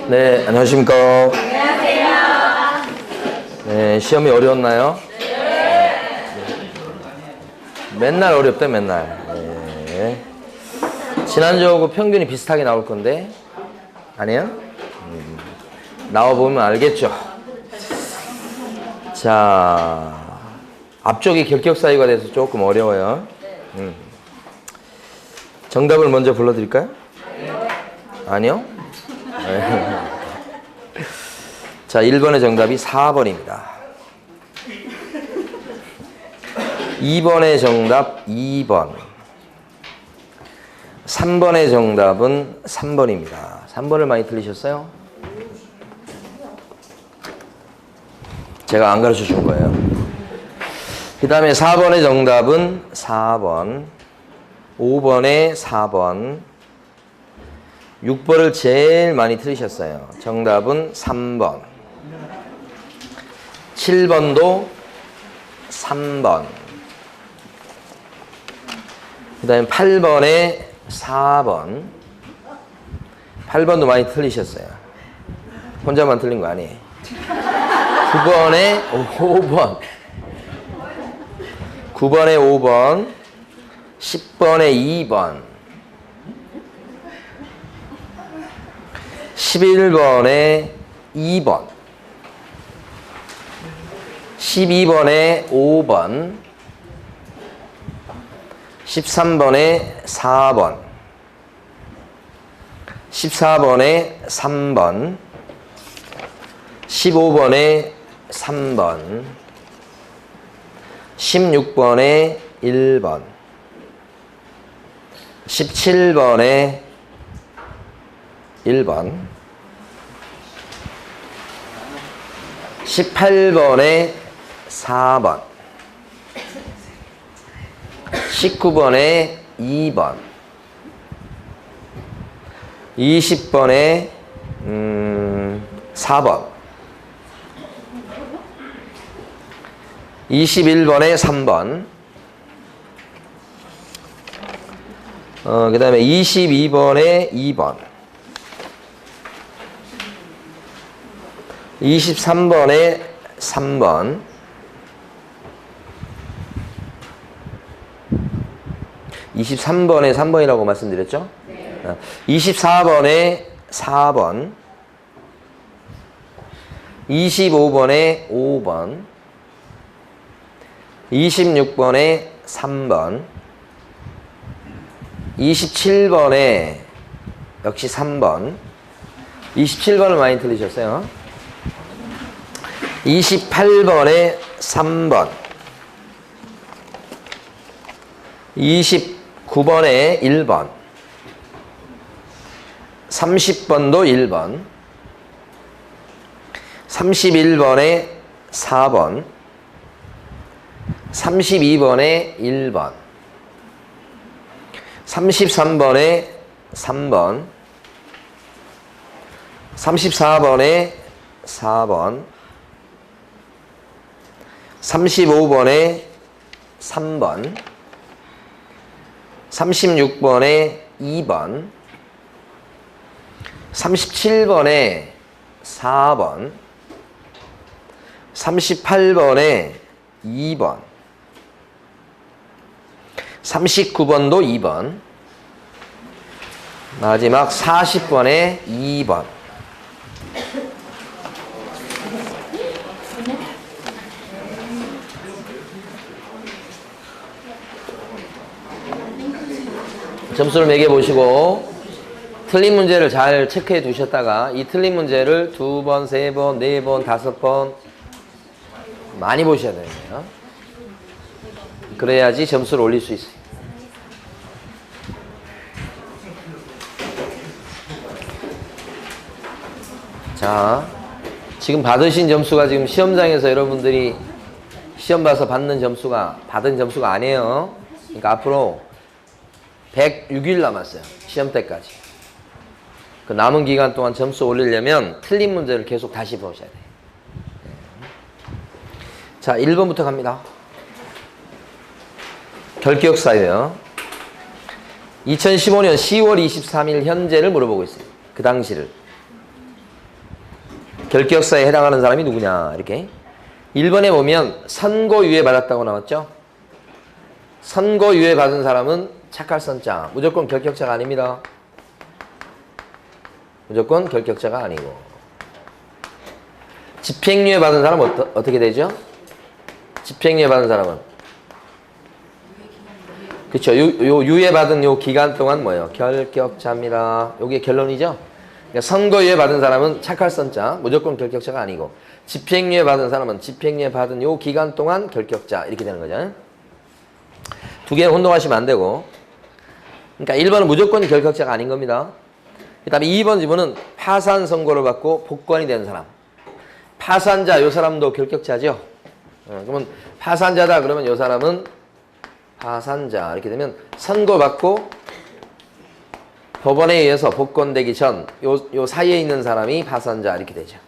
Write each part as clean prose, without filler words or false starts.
네, 안녕하십니까. 안녕하세요. 네, 시험이 어려웠나요? 네. 맨날 어렵대, 맨날. 네. 지난주하고 평균이 비슷하게 나올 건데, 아니에요? 나와보면 알겠죠. 자, 앞쪽이 결격 사유가 돼서 조금 어려워요. 정답을 먼저 불러드릴까요? 아니요? 네. 자, 1번의 정답이 4번입니다. 2번의 정답 2번. 3번의 정답은 3번입니다. 3번을 많이 틀리셨어요? 제가 안 가르쳐 줄 거예요. 그 다음에 4번의 정답은 4번. 5번에 4번. 6번을 제일 많이 틀리셨어요. 정답은 3번. 7번도 3번. 그 다음에 8번에 4번. 8번도 많이 틀리셨어요. 혼자만 틀린 거 아니에요. 9번에 5번. 9번에 5번. 10번에 2번. 11번에 2번. 12번에 5번. 13번에 4번. 14번에 3번. 15번에 3번. 16번에 1번. 17번에 1번. 18번에 4번. 19번에 2번. 20번에 4번. 21번에 3번. 그 다음에 22번에 2번. 23번에 3번. 23번에 3번이라고 말씀드렸죠? 네. 24번에 4번. 25번에 5번. 26번에 3번. 27번에 역시 3번. 27번을 많이 틀리셨어요. 28번에 3번. 29번에 1번. 30번도 1번. 31번에 4번. 32번에 1번. 33번에 3번. 34번에 4번. 35번에 3번. 36번에 2번. 37번에 4번. 38번에 2번. 39번도 2번. 마지막 40번에 2번. 점수를 매겨보시고 틀린 문제를 잘 체크해 두셨다가 이 틀린 문제를 2번, 3번, 4번, 5번 많이 보셔야 돼요. 그래야지 점수를 올릴 수 있어요. 자, 지금 받으신 점수가 지금 시험장에서 여러분들이 시험 봐서 받는 점수가 받은 점수가 아니에요. 그러니까 앞으로 106일 남았어요. 시험 때까지. 그 남은 기간 동안 점수 올리려면 틀린 문제를 계속 다시 보셔야 돼요. 자, 1번부터 갑니다. 결격사유요. 2015년 10월 23일 현재를 물어보고 있어요. 그 당시를. 결격사에 해당하는 사람이 누구냐 이렇게. 1번에 보면 선고유예 받았다고 나왔죠. 선고유예 받은 사람은 착할 선자 무조건 결격자가 아닙니다. 무조건 결격자가 아니고. 집행유예 받은 사람은 어떻게 되죠? 집행유예 받은 사람은 그렇죠. 요 유예 받은 요 기간 동안 뭐예요? 결격자입니다. 요게 결론이죠. 그러니까 선고유예 받은 사람은 착할 선자 무조건 결격자가 아니고, 집행유예 받은 사람은 집행유예 받은 요 기간 동안 결격자 이렇게 되는 거죠. 두 개 혼동하시면 안 되고. 그러니까 1번은 무조건 결격자가 아닌 겁니다. 그 다음에 2번 지문은 파산 선고를 받고 복권이 된 사람. 파산자 요 사람도 결격자죠. 그러면 파산자다 그러면 요 사람은 파산자 이렇게 되면 선고받고 법원에 의해서 복권되기 전 요 사이에 있는 사람이 파산자 이렇게 되죠.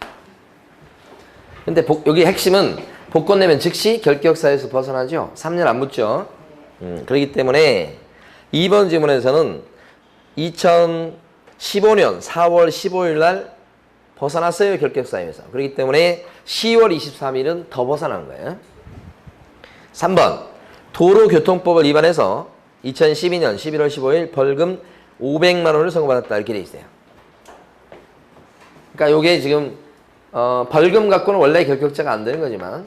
근데 여기 핵심은 복권 내면 즉시 결격사에서 벗어나죠. 3년 안 붙죠. 그렇기 때문에 2번 지문에서는 2015년 4월 15일 날 벗어났어요. 결격사유에서. 그렇기 때문에 10월 23일은 더 벗어나는 거예요. 3번 도로교통법을 위반해서 2012년 11월 15일 벌금 500만 원을 선고받았다 이렇게 돼 있어요. 그러니까 요게 지금 벌금 갖고는 원래 결격자가 안 되는 거지만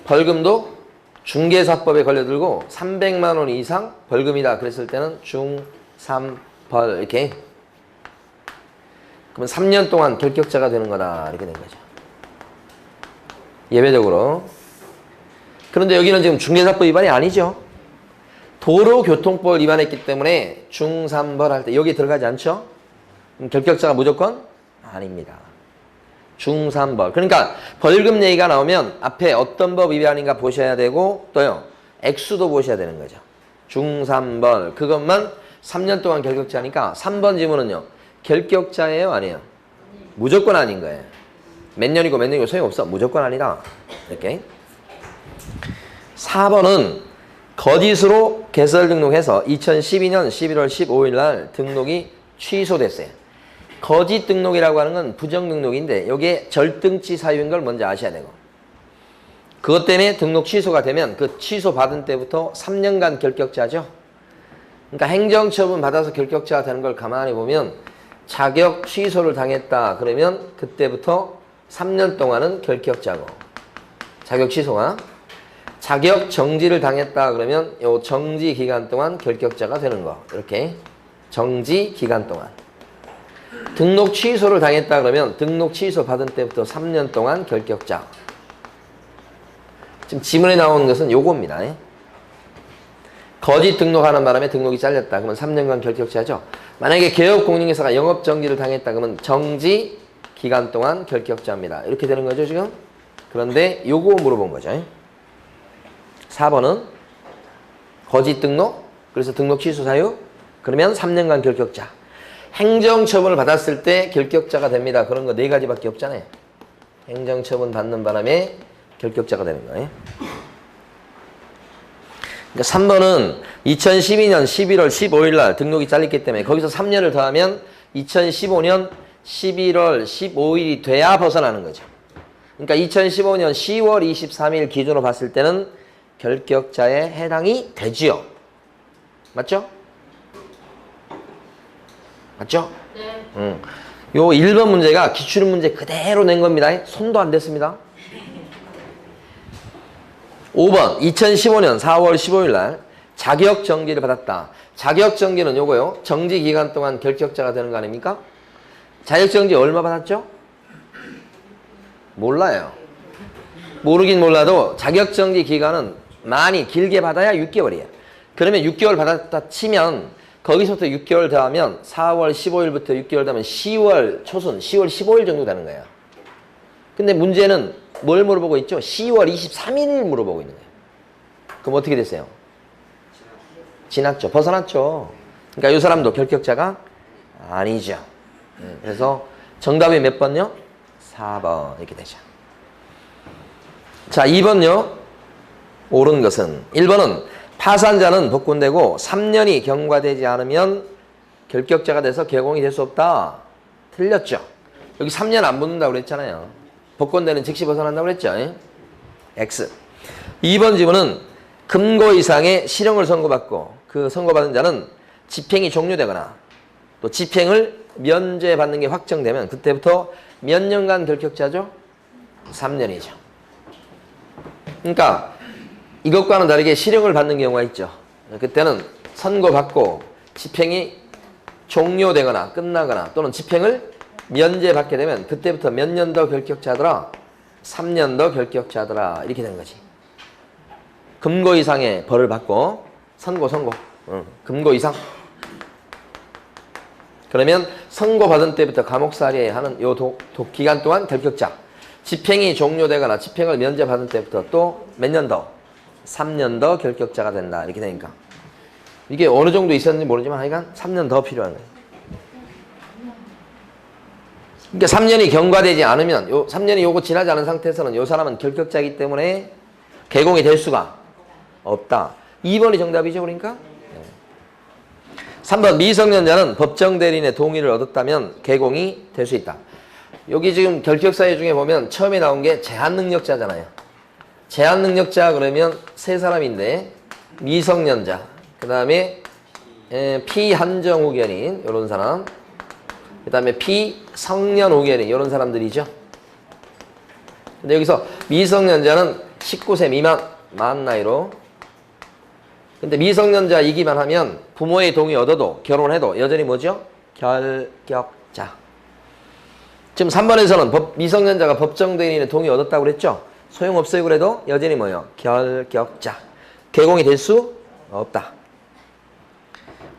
벌금도 중개사법에 걸려들고 300만 원 이상 벌금이다 그랬을 때는 중3벌 이렇게. 그러면 3년 동안 결격자가 되는 거다 이렇게 된 거죠. 예외적으로. 그런데 여기는 지금 중개사법 위반이 아니죠. 도로교통법을 위반했기 때문에 중3벌 할 때 여기 들어가지 않죠? 그럼 결격자가 무조건 아닙니다. 중3벌. 그러니까 벌금 얘기가 나오면 앞에 어떤 법 위반인가 보셔야 되고 또요 액수도 보셔야 되는 거죠. 중3벌. 그것만 3년 동안 결격자니까 3번 지문은요. 결격자예요? 아니에요? 무조건 아닌 거예요. 몇 년이고 몇 년이고 소용없어. 무조건 아니다. 이렇게. 4번은 거짓으로 개설 등록해서 2012년 11월 15일 날 등록이 취소됐어요. 거짓 등록이라고 하는 건 부정 등록인데 이게 절등치 사유인 걸 먼저 아셔야 되고, 그것 때문에 등록 취소가 되면 그 취소 받은 때부터 3년간 결격자죠. 그러니까 행정처분 받아서 결격자가 되는 걸 가만히 보면 자격 취소를 당했다 그러면 그때부터 3년 동안은 결격자고, 자격 취소가 자격 정지를 당했다 그러면 요 정지 기간 동안 결격자가 되는 거. 이렇게 정지 기간 동안. 등록 취소를 당했다 그러면 등록 취소 받은 때부터 3년 동안 결격자. 지금 지문에 나오는 것은 요겁니다. 거짓 등록하는 바람에 등록이 잘렸다 그러면 3년간 결격자죠. 만약에 개업공인회사가 영업정지를 당했다 그러면 정지 기간 동안 결격자입니다. 이렇게 되는 거죠 지금. 그런데 요거 물어본 거죠. 4번은 거짓 등록, 그래서 등록 취소 사유, 그러면 3년간 결격자. 행정처분을 받았을 때 결격자가 됩니다. 그런 거 4가지밖에 없잖아요. 행정처분 받는 바람에 결격자가 되는 거예요. 그러니까 3번은 2012년 11월 15일 날 등록이 잘렸기 때문에 거기서 3년을 더하면 2015년 11월 15일이 돼야 벗어나는 거죠. 그러니까 2015년 10월 23일 기준으로 봤을 때는 결격자에 해당이 되지요. 맞죠? 맞죠? 네. 요 1번 문제가 기출문 문제 그대로 낸 겁니다. 손도 안 댔습니다. 5번 2015년 4월 15일 날 자격 정지를 받았다. 자격 정지는 요거요. 정지 기간 동안 결격자가 되는 거 아닙니까? 자격 정지 얼마 받았죠? 몰라요. 모르긴 몰라도 자격 정지 기간은 많이 길게 받아야 6개월이에요. 그러면 6개월 받았다 치면 거기서부터 6개월 더하면 4월 15일부터 6개월 더하면 10월 초순, 10월 15일 정도 되는 거예요. 근데 문제는 뭘 물어보고 있죠? 10월 23일 물어보고 있는 거예요. 그럼 어떻게 됐어요? 지났죠. 벗어났죠. 그러니까 이 사람도 결격자가 아니죠. 그래서 정답이 몇 번요? 4번 이렇게 되죠. 자, 2번요. 옳은 것은 1번은 파산자는 복권되고 3년이 경과되지 않으면 결격자가 돼서 개공이 될 수 없다. 틀렸죠. 여기 3년 안 붙는다고 그랬잖아요. 복권되는 즉시 벗어난다고 그랬죠. X. 2번 지문은 금고 이상의 실형을 선고받고 그 선고받은 자는 집행이 종료되거나 또 집행을 면제받는 게 확정되면 그때부터 몇 년간 결격자죠? 3년이죠. 그러니까 이것과는 다르게 실형을 받는 경우가 있죠. 그때는 선고받고 집행이 종료되거나 끝나거나 또는 집행을 면제받게 되면 그때부터 몇 년 더 결격자더라? 3년 더 결격자더라. 이렇게 되는 거지. 금고 이상의 벌을 받고 선고. 금고 이상. 그러면 선고받은 때부터 감옥살이 하는 요 기간 동안 결격자. 집행이 종료되거나 집행을 면제받은 때부터 또 몇 년 더? 3년 더 결격자가 된다. 이렇게 되니까. 이게 어느 정도 있었는지 모르지만 하여간 3년 더 필요한 거예요. 그러니까 3년이 경과되지 않으면 3년이 요거 지나지 않은 상태에서는 요 사람은 결격자이기 때문에 개공이 될 수가 없다. 2번이 정답이죠. 그러니까 3번 미성년자는 법정 대리인의 동의를 얻었다면 개공이 될 수 있다. 여기 지금 결격사유 중에 보면 처음에 나온 게 제한능력자잖아요. 제한능력자 그러면 세 사람인데 미성년자 그 다음에 피한정 후견인 이런 사람 그 다음에 피성년 후견인 이런 사람들이죠. 근데 여기서 미성년자는 19세 미만 만 나이로 근데 미성년자이기만 하면 부모의 동의 얻어도 결혼해도 여전히 뭐죠? 결격자. 지금 3번에서는 미성년자가 법정 대리인의 동의 얻었다고 그랬죠? 소용없어요 그래도 여전히 뭐요? 결격자. 개공이 될 수 없다.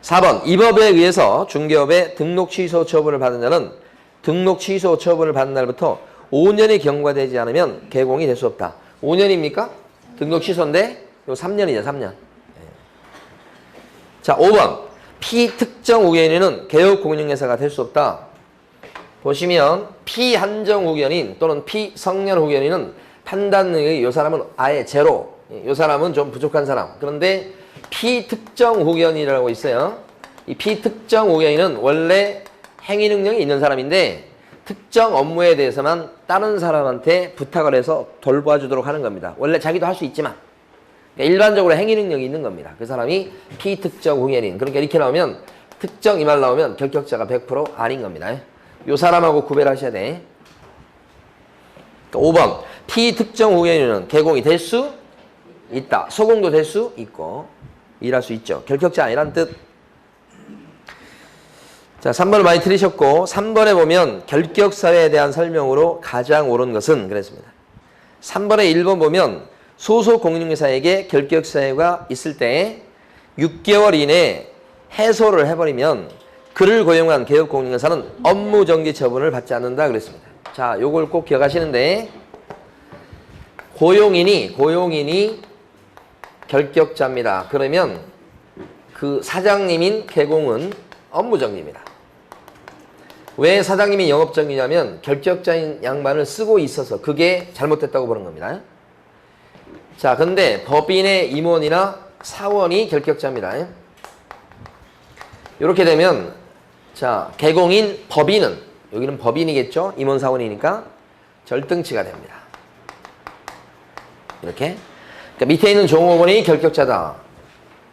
4번 이 법에 의해서 중개업에 등록 취소 처분을 받은 자는 등록 취소 처분을 받은 날부터 5년이 경과되지 않으면 개공이 될 수 없다. 5년입니까? 등록 취소인데 요 3년이죠. 3년. 자 5번 피특정 후견인은 개업공인중개사가 될 수 없다. 보시면 피한정 후견인 또는 피성년 후견인은 판단 능력이 요 사람은 아예 제로. 요 사람은 좀 부족한 사람. 그런데 피특정 후견인이라고 있어요. 이 피특정 후견인은 원래 행위 능력이 있는 사람인데 특정 업무에 대해서만 다른 사람한테 부탁을 해서 돌봐주도록 하는 겁니다. 원래 자기도 할 수 있지만 그러니까 일반적으로 행위 능력이 있는 겁니다. 그 사람이 피특정 후견인. 그러니까 이렇게 나오면 특정 이 말 나오면 결격자가 100% 아닌 겁니다. 요 사람하고 구별하셔야 돼. 그러니까 5번 피특정 후견인은 개공이 될 수 있다. 소공도 될 수 있고 일할 수 있죠. 결격자 아니란 뜻. 자, 3번을 많이 들으셨고 3번에 보면 결격사유에 대한 설명으로 가장 옳은 것은 그랬습니다. 3번에 1번 보면 소속 공인중개사에게 결격사유가 있을 때 6개월 이내에 해소를 해버리면 그를 고용한 개업공인중개사는 업무정지 처분을 받지 않는다 그랬습니다. 자, 요걸 꼭 기억하시는데 고용인이 결격자입니다. 그러면 그 사장님인 개공은 업무정지입니다. 왜 사장님이 영업정지냐면 결격자인 양반을 쓰고 있어서 그게 잘못됐다고 보는 겁니다. 자, 근데 법인의 임원이나 사원이 결격자입니다. 이렇게 되면 자, 개공인 법인은 여기는 법인이겠죠? 임원 사원이니까 절등치가 됩니다. 이렇게. 그러니까 밑에 있는 종업원이 결격자다.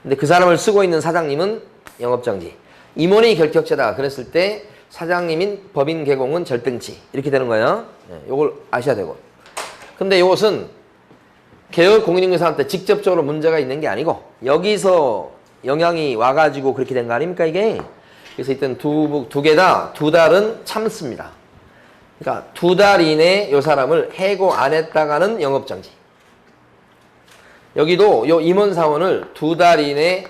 근데 그 사람을 쓰고 있는 사장님은 영업정지. 임원이 결격자다. 그랬을 때 사장님인 법인 개공은 절등치. 이렇게 되는 거예요. 요걸 아셔야 되고. 근데 이것은 개업 공인중개사한테 직접적으로 문제가 있는 게 아니고 여기서 영향이 와가지고 그렇게 된 거 아닙니까 이게? 그래서 일단 두 개 다 2달은 참습니다. 그러니까 2달 이내에 이 사람을 해고 안 했다가는 영업정지. 여기도 요 임원사원을 2달 이내에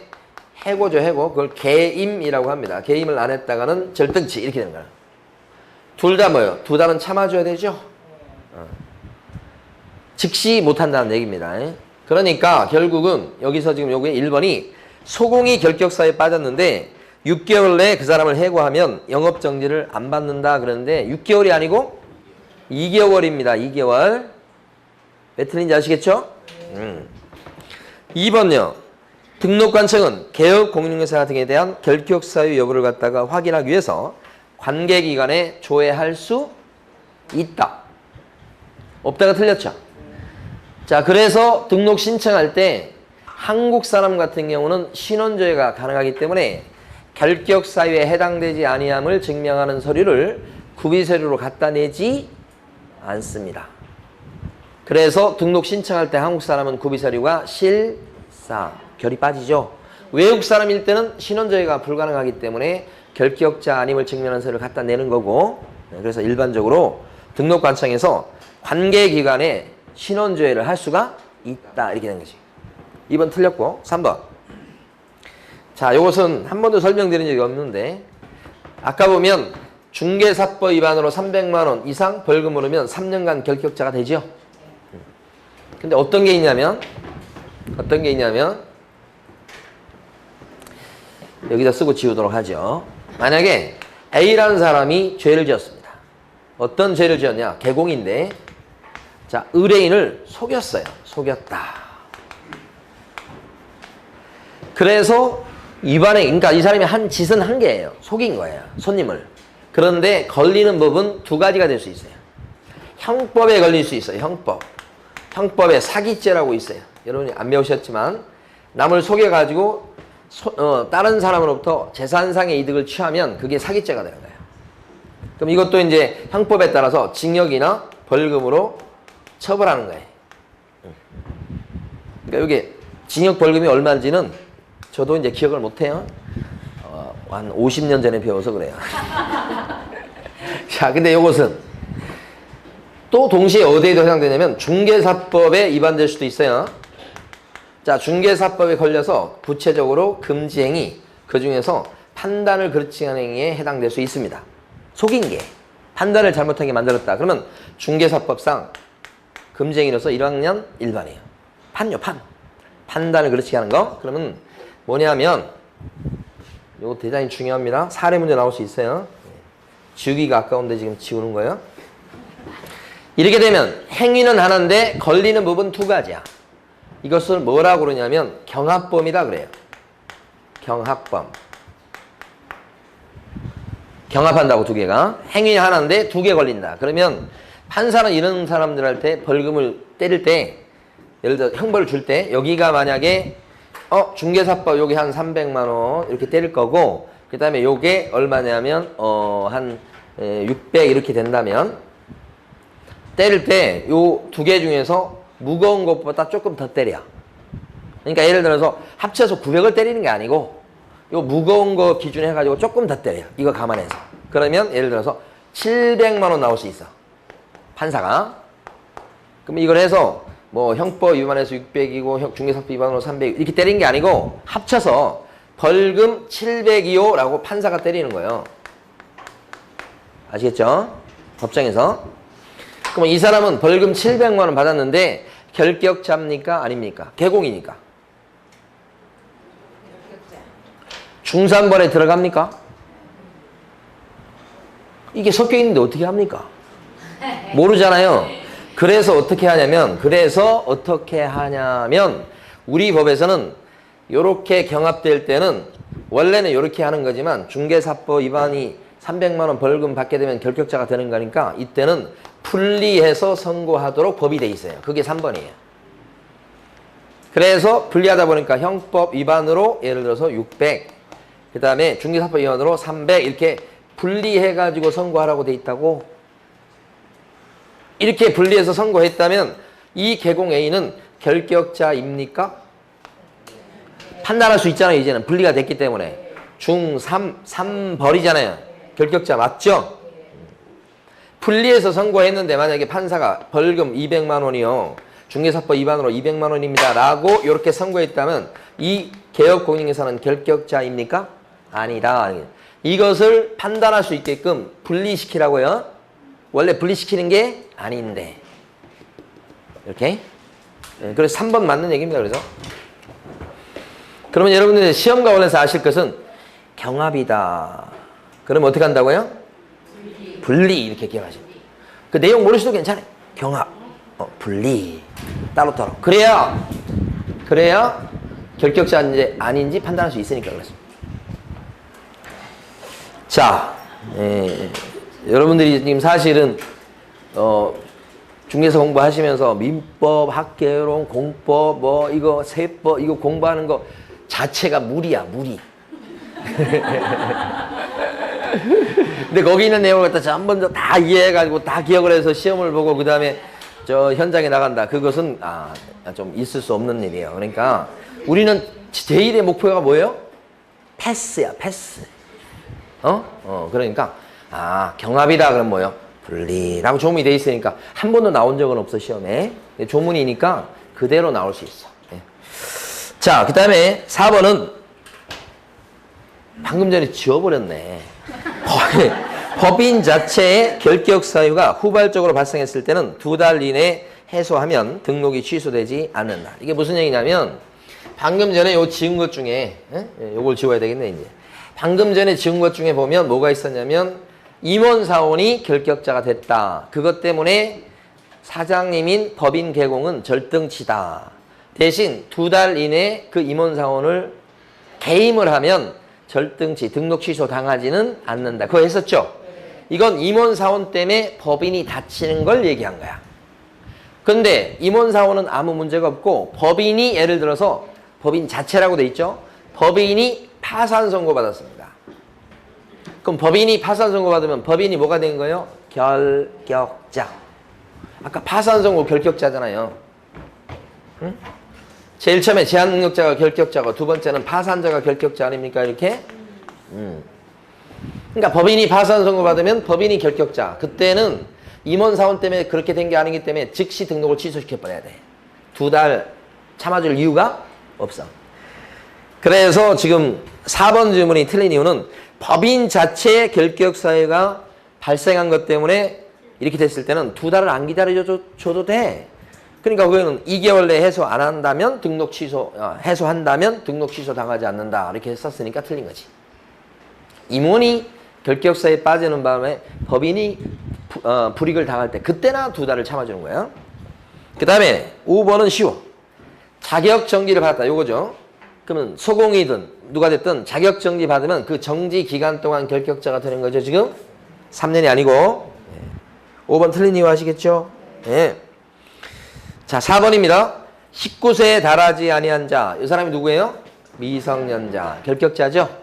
해고죠, 해고. 그걸 개임이라고 합니다. 개임을 안 했다가는 절등치. 이렇게 되는 거예요. 둘 다 뭐예요? 2달은 참아줘야 되죠? 즉시 못한다는 얘기입니다. 그러니까 결국은 여기서 지금 요게 1번이 소공이 결격사에 빠졌는데 6개월 내에 그 사람을 해고하면 영업정지를 안 받는다 그러는데 6개월이 아니고 2개월입니다. 2개월. 왜 틀린지 아시겠죠? 2번요. 등록관청은 개업 공인중개사 등에 대한 결격사유 여부를 갖다가 확인하기 위해서 관계기관에 조회할 수 있다. 없다가 틀렸죠. 자, 그래서 등록 신청할 때 한국 사람 같은 경우는 신원조회가 가능하기 때문에 결격 사유에 해당되지 아니함을 증명하는 서류를 구비 서류로 갖다 내지 않습니다. 그래서 등록 신청할 때 한국 사람은 구비 서류가 실사, 결이 빠지죠. 외국 사람일 때는 신원조회가 불가능하기 때문에 결격자 아님을 증명하는 서류를 갖다 내는 거고, 그래서 일반적으로 등록관청에서 관계기관에 신원조회를 할 수가 있다 이렇게 된 거지. 2번 틀렸고 3번. 자, 이것은 한 번도 설명드린 적이 없는데 아까 보면 중개사법 위반으로 300만 원 이상 벌금 물으면 3년간 결격자가 되죠. 근데 어떤 게 있냐면 여기다 쓰고 지우도록 하죠. 만약에 A라는 사람이 죄를 지었습니다. 어떤 죄를 지었냐? 개공인데, 자, 의뢰인을 속였어요. 속였다. 그래서 위반에, 그러니까 이 사람이 한 짓은 한 개예요. 속인 거예요. 손님을. 그런데 걸리는 법은 두 가지가 될 수 있어요. 형법에 걸릴 수 있어요. 형법에 사기죄라고 있어요. 여러분이 안 배우셨지만 남을 속여가지고 다른 사람으로부터 재산상의 이득을 취하면 그게 사기죄가 되는 거예요. 그럼 이것도 이제 형법에 따라서 징역이나 벌금으로 처벌하는 거예요. 그러니까 이게 징역 벌금이 얼마인지는 저도 이제 기억을 못해요. 한 50년 전에 배워서 그래요. 자, 근데 이것은 또 동시에 어디에도 해당되냐면 중개사법에 위반될 수도 있어요. 자, 중개사법에 걸려서 구체적으로 금지행위, 그 중에서 판단을 그르치 하는 행위에 해당될 수 있습니다. 속인 게, 판단을 잘못하게 만들었다. 그러면 중개사법상 금지행위로서 1학년 1반이에요. 판단을 그르치게 하는 거. 그러면 뭐냐면 이거 대단히 중요합니다. 사례 문제 나올 수 있어요. 지우기가 아까운데 지금 지우는 거예요. 이렇게 되면 행위는 하나인데 걸리는 부분 두 가지야. 이것을 뭐라고 그러냐면 경합범이다 그래요. 경합범. 경합한다고 두 개가. 행위 하나인데 두 개 걸린다. 그러면 판사는 이런 사람들한테 벌금을 때릴 때, 예를 들어 형벌을 줄 때 여기가 만약에 중개사법 여기 한 300만 원 이렇게 때릴 거고, 그 다음에 요게 얼마냐면 한 600 이렇게 된다면 때릴 때 요 두 개 중에서 무거운 것보다 조금 더 때려. 그러니까 예를 들어서 합쳐서 900을 때리는 게 아니고 요 무거운 거 기준에 해가지고 조금 더 때려. 이거 감안해서. 그러면 예를 들어서 700만 원 나올 수 있어. 판사가. 그럼 이걸 해서 뭐 형법 위반해서 600이고 중개사법 위반으로 300 이렇게 때리는 게 아니고 합쳐서 벌금 700이요라고 판사가 때리는 거예요. 아시겠죠? 법정에서. 그럼 이 사람은 벌금 700만 원 받았는데 결격자입니까? 아닙니까? 개공이니까. 중산벌에 들어갑니까? 이게 섞여 있는데 어떻게 합니까? 모르잖아요. 그래서 어떻게 하냐면 우리 법에서는 이렇게 경합될 때는 원래는 이렇게 하는 거지만 중개사법 위반이 300만 원 벌금 받게 되면 결격자가 되는 거니까 이때는 분리해서 선고하도록 법이 돼 있어요. 그게 3번이에요. 그래서 분리하다 보니까 형법 위반으로 예를 들어서 600, 그 다음에 중개사법 위반으로 300 이렇게 분리해가지고 선고하라고 돼 있다고. 이렇게 분리해서 선고했다면 이 개공 A는 결격자입니까? 판단할 수 있잖아요. 이제는 분리가 됐기 때문에. 중, 3벌이잖아요. 결격자 맞죠? 분리해서 선고했는데 만약에 판사가 벌금 200만 원이요. 중개사법 위반으로 200만 원입니다. 라고 이렇게 선고했다면 이 개업공인에서는 결격자입니까? 아니다. 이것을 판단할 수 있게끔 분리시키라고요. 원래 분리시키는 게 아닌데. 이렇게. 그래서 3번 맞는 얘기입니다. 그래서. 그러면 여러분들 시험과 관련해서 아실 것은 경합이다. 그러면 어떻게 한다고요? 분리 이렇게 기억하시면. 그 내용 모르셔도 괜찮아요. 경합, 분리, 따로따로. 그래야 결격자인지 아닌지 판단할 수 있으니까 그렇습니다. 자, 여러분들이 지금 사실은 중개사 공부하시면서 민법, 학개론, 공법, 뭐 이거 세법 이거 공부하는 거 자체가 무리야, 무리. 근데 거기 있는 내용을 갖다 한 번 더 다 이해해가지고 다 기억을 해서 시험을 보고 그 다음에 저 현장에 나간다. 그것은 좀 있을 수 없는 일이에요. 그러니까 우리는 제1의 목표가 뭐예요? 패스야, 패스. 그러니까 경합이다 그럼 뭐예요? 분리라고 조문이 돼 있으니까 한 번도 나온 적은 없어 시험에. 조문이니까 그대로 나올 수 있어. 네. 자, 그 다음에 4번은 방금 전에 지워버렸네. 법인 자체의 결격 사유가 후발적으로 발생했을 때는 2달 이내에 해소하면 등록이 취소되지 않는다. 이게 무슨 얘기냐면 방금 전에 요 지운 것 중에 요걸 지워야 되겠네 이제. 방금 전에 지운 것 중에 보면 뭐가 있었냐면 임원사원이 결격자가 됐다. 그것 때문에 사장님인 법인 개공은 절등치다. 대신 2달 이내에 그 임원사원을 개임을 하면 절등치, 등록 취소 당하지는 않는다. 그거 했었죠? 이건 임원사원 때문에 법인이 다치는 걸 얘기한 거야. 근데 임원사원은 아무 문제가 없고 법인이 예를 들어서 법인 자체라고 돼 있죠? 법인이 파산 선고 받았습니다. 그럼 법인이 파산 선고 받으면 법인이 뭐가 된 거예요? 결격자. 아까 파산 선고 결격자잖아요. 응? 제일 처음에 제한능력자가 결격자고 두 번째는 파산자가 결격자 아닙니까? 이렇게? 그러니까 법인이 파산 선고 받으면 법인이 결격자. 그때는 임원사원 때문에 그렇게 된 게 아니기 때문에 즉시 등록을 취소시켜버려야 돼. 2달 참아줄 이유가 없어. 그래서 지금 4번 질문이 틀린 이유는 법인 자체의 결격 사유가 발생한 것 때문에 이렇게 됐을 때는 2달을 안 기다려줘도 돼. 그러니까 그거는 2개월 내에 해소 안 한다면 등록 취소, 해소한다면 등록 취소 당하지 않는다. 이렇게 했었으니까 틀린 거지. 임원이 결격사에 빠지는 바람에 법인이 불이익을 당할 때 그때나 2달을 참아주는 거예요. 그 다음에 5번은 쉬워. 자격정지를 받았다. 요거죠. 그러면 소공이든 누가 됐든 자격정지 받으면 그 정지 기간 동안 결격자가 되는 거죠. 지금 3년이 아니고. 5번 틀린 이유 아시겠죠? 네. 자, 4번입니다. 19세에 달하지 아니한 자. 이 사람이 누구예요? 미성년자. 결격자죠?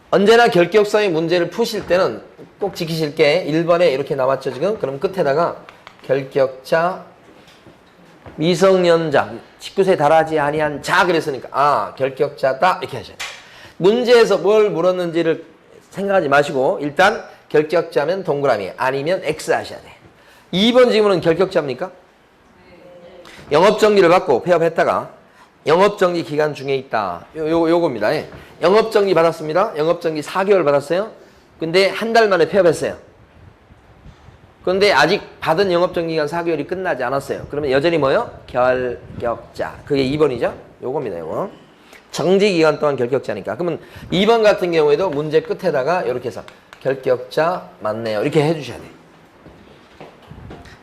언제나 결격사의 문제를 푸실 때는 꼭 지키실 게 1번에 이렇게 나왔죠, 지금? 그럼 끝에다가 결격자, 미성년자, 19세에 달하지 아니한 자 그랬으니까 결격자다 이렇게 하셔야 돼요. 문제에서 뭘 물었는지를 생각하지 마시고 일단 결격자면 동그라미 아니면 X 하셔야 돼. 2번 질문은 결격자입니까? 영업정지를 받고 폐업했다가 영업정지 기간 중에 있다. 요겁니다. 예. 영업정지 받았습니다. 영업정지 4개월 받았어요. 근데 한 달 만에 폐업했어요. 그런데 아직 받은 영업정지 기간 4개월이 끝나지 않았어요. 그러면 여전히 뭐요? 결격자. 그게 2번이죠? 요겁니다. 요거. 정지 기간 동안 결격자니까. 그러면 2번 같은 경우에도 문제 끝에다가 이렇게 해서 결격자 맞네요. 이렇게 해주셔야 돼요.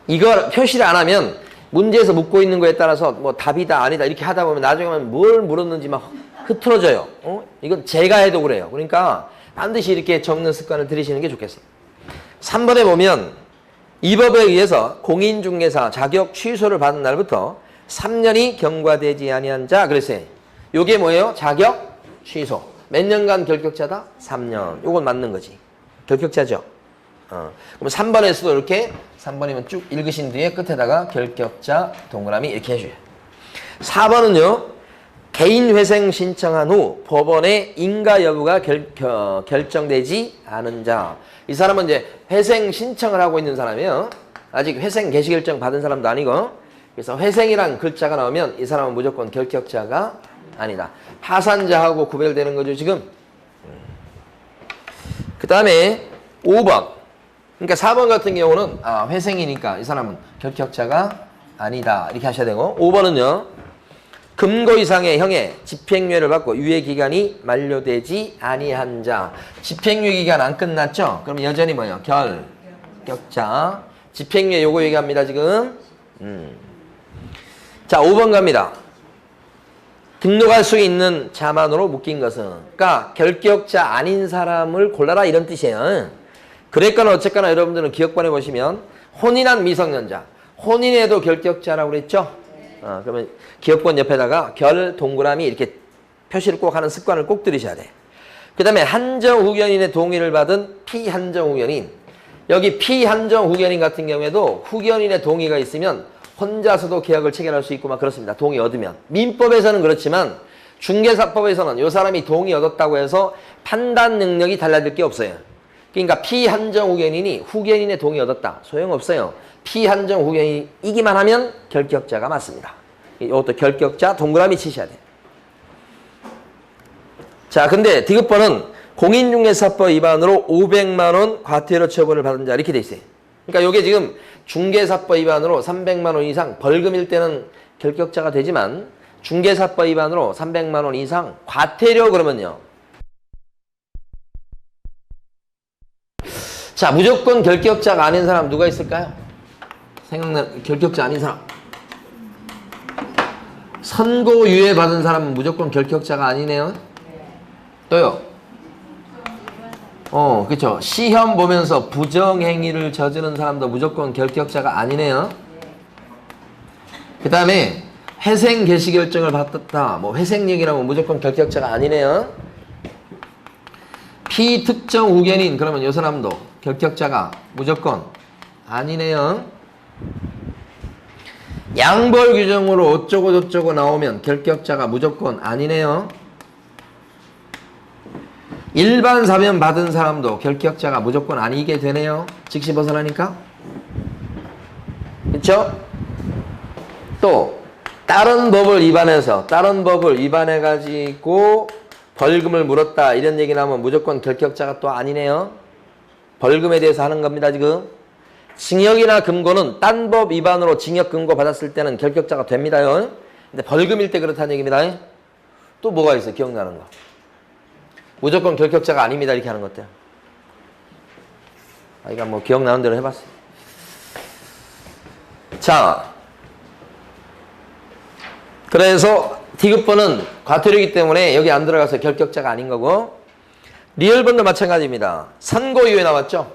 이걸 표시를 안 하면 문제에서 묻고 있는 거에 따라서 뭐 답이다 아니다 이렇게 하다 보면 나중에 뭘 물었는지 막 흐트러져요. 이건 제가 해도 그래요. 그러니까 반드시 이렇게 적는 습관을 들이시는 게 좋겠어요. 3번에 보면 이 법에 의해서 공인중개사 자격 취소를 받은 날부터 3년이 경과되지 아니한 자 그랬어요. 요게 뭐예요? 자격 취소. 몇 년간 결격자다? 3년. 요건 맞는 거지. 결격자죠. 그럼 3번에서도 이렇게 3번이면 쭉 읽으신 뒤에 끝에다가 결격자 동그라미 이렇게 해줘요. 4번은요. 개인회생 신청한 후 법원의 인가 여부가 결정되지 않은 자. 이 사람은 이제 회생 신청을 하고 있는 사람이에요. 아직 회생 개시결정 받은 사람도 아니고. 그래서 회생이란 글자가 나오면 이 사람은 무조건 결격자가 아니다. 파산자하고 구별되는 거죠 지금. 그 다음에 5번. 그러니까 4번 같은 경우는 회생이니까 이 사람은 결격자가 아니다. 이렇게 하셔야 되고 5번은요. 금고 이상의 형의 집행유예를 받고 유예기간이 만료되지 아니한 자. 집행유예 기간 안 끝났죠? 그럼 여전히 뭐예요? 결격자. 집행유예 요거 얘기합니다 지금. 자 5번 갑니다. 등록할 수 있는 자만으로 묶인 것은 그러니까 결격자 아닌 사람을 골라라 이런 뜻이에요. 그랬거나 어쨌거나 여러분들은 기억반에 보시면 혼인한 미성년자, 혼인해도 결격자라고 그랬죠? 그러면 기억본 옆에다가 결 동그라미 이렇게 표시를 꼭 하는 습관을 꼭 들이셔야 돼. 그 다음에 한정후견인의 동의를 받은 피한정후견인. 여기 피한정후견인 같은 경우에도 후견인의 동의가 있으면 혼자서도 계약을 체결할 수 있고 막 그렇습니다. 동의 얻으면. 민법에서는 그렇지만 중개사법에서는 이 사람이 동의 얻었다고 해서 판단 능력이 달라질 게 없어요. 그러니까 피한정후견인이 후견인의 동의 얻었다. 소용없어요. 피한정후견인이기만 하면 결격자가 맞습니다. 이것도 결격자 동그라미 치셔야 돼요. 자, 근데 디귿번은 공인중개사법 위반으로 500만 원 과태료 처분을 받은 자 이렇게 돼 있어요. 그러니까 이게 지금 중개사법 위반으로 300만 원 이상 벌금일 때는 결격자가 되지만 중개사법 위반으로 300만 원 이상 과태료 그러면요. 자, 무조건 결격자가 아닌 사람 누가 있을까요? 생각나는 결격자 아닌 사람. 선고유예 받은 사람은 무조건 결격자가 아니네요. 또요. 그쵸. 시험 보면서 부정행위를 저지른 사람도 무조건 결격자가 아니네요. 그 다음에 회생 개시 결정을 받았다. 뭐 회생력이라면 무조건 결격자가 아니네요. 피특정 후견인 그러면 이 사람도 결격자가 무조건 아니네요. 양벌 규정으로 어쩌고 저쩌고 나오면 결격자가 무조건 아니네요. 일반 사면 받은 사람도 결격자가 무조건 아니게 되네요. 즉시 벗어나니까. 그렇죠? 또 다른 법을 위반해서 다른 법을 위반해가지고 벌금을 물었다 이런 얘기 나오면 무조건 결격자가 또 아니네요. 벌금에 대해서 하는 겁니다 지금. 징역이나 금고는 딴 법 위반으로 징역 금고 받았을 때는 결격자가 됩니다요. 근데 벌금일 때 그렇다는 얘기입니다. 또 뭐가 있어요 기억나는 거. 무조건 결격자가 아닙니다 이렇게 하는 것들. 아이가 뭐 기억나는 대로 해봤어요. 자, 그래서 디귿번은 과태료이기 때문에 여기 안 들어가서 결격자가 아닌 거고, 리얼번도 마찬가지입니다. 선고유예 나왔죠?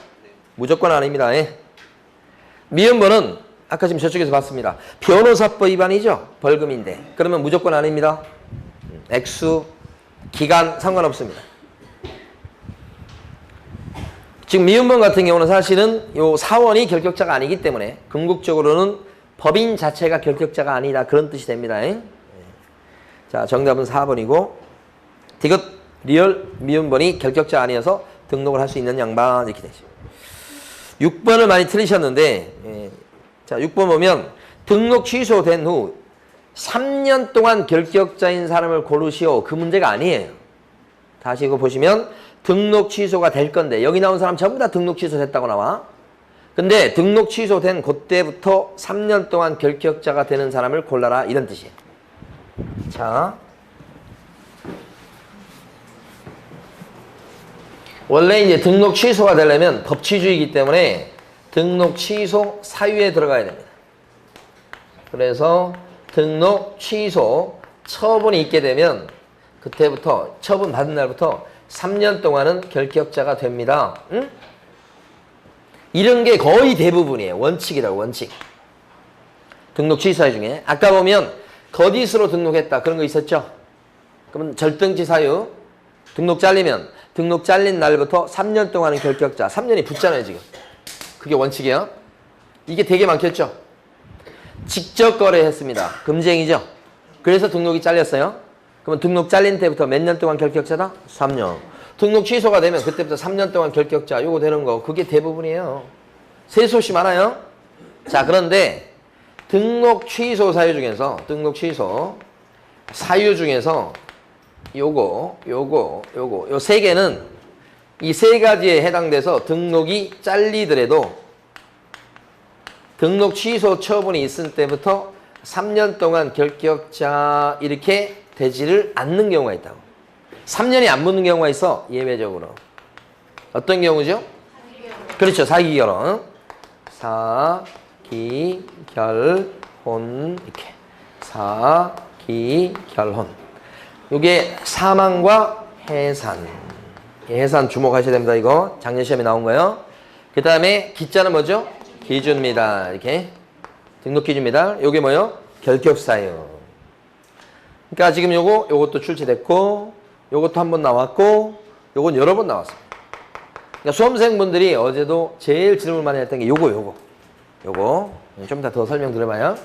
무조건 아닙니다. 미연번은 아까 지금 저쪽에서 봤습니다. 변호사법 위반이죠? 벌금인데. 그러면 무조건 아닙니다. 액수, 기간 상관없습니다. 지금 미연번 같은 경우는 사실은 요 사원이 결격자가 아니기 때문에 궁극적으로는 법인 자체가 결격자가 아니다 그런 뜻이 됩니다. 자, 정답은 4번이고 디귿 리얼 미연번이 결격자 아니어서 등록을 할 수 있는 양반 이렇게 되죠. 6번을 많이 틀리셨는데 자 6번 보면 등록 취소된 후 3년 동안 결격자인 사람을 고르시오. 그 문제가 아니에요. 다시 이거 보시면 등록 취소가 될 건데 여기 나온 사람 전부 다 등록 취소됐다고 나와. 근데 등록 취소된 그때부터 3년 동안 결격자가 되는 사람을 골라라 이런 뜻이에요. 자, 원래 이제 등록 취소가 되려면 법치주의이기 때문에 등록 취소 사유에 들어가야 됩니다. 그래서 등록 취소 처분이 있게 되면 그때부터 처분 받은 날부터 3년 동안은 결격자가 됩니다. 응? 이런 게 거의 대부분이에요. 원칙이라고 원칙. 등록 취소 사유 중에 아까 보면 거짓으로 등록했다 그런 거 있었죠? 그러면 절등치 사유 등록 잘리면 등록 잘린 날부터 3년 동안은 결격자. 3년이 붙잖아요 지금. 그게 원칙이에요. 이게 되게 많겠죠? 직접 거래했습니다. 금지행위죠? 그래서 등록이 잘렸어요. 그러면 등록 잘린 때부터 몇 년 동안 결격자다? 3년. 등록 취소가 되면 그때부터 3년 동안 결격자 요거 되는 거 그게 대부분이에요. 세수없이 많아요. 자, 그런데 등록 취소 사유 중에서 등록 취소 사유 중에서 요거 요 세 개는 이 세 가지에 해당돼서 등록이 잘리더라도 등록 취소 처분이 있을 때부터 3년 동안 결격자 이렇게 되지를 않는 경우가 있다고. 3년이 안 붙는 경우가 있어. 예외적으로. 어떤 경우죠? 그렇죠. 사기결혼. 사기결혼 이렇게. 사기결혼. 이게 사망과 해산. 해산 주목하셔야 됩니다. 이거 작년 시험에 나온 거예요. 그 다음에 기자는 뭐죠? 기준미달. 이렇게. 등록 기준미달. 요게 뭐요? 결격사유. 그러니까 지금 요것도 출제됐고, 요것도 한 번 나왔고, 요건 여러 번 나왔습니다. 그러니까 수험생분들이 어제도 제일 질문 많이 했던 게 요거. 좀 이따 더 설명드려봐요.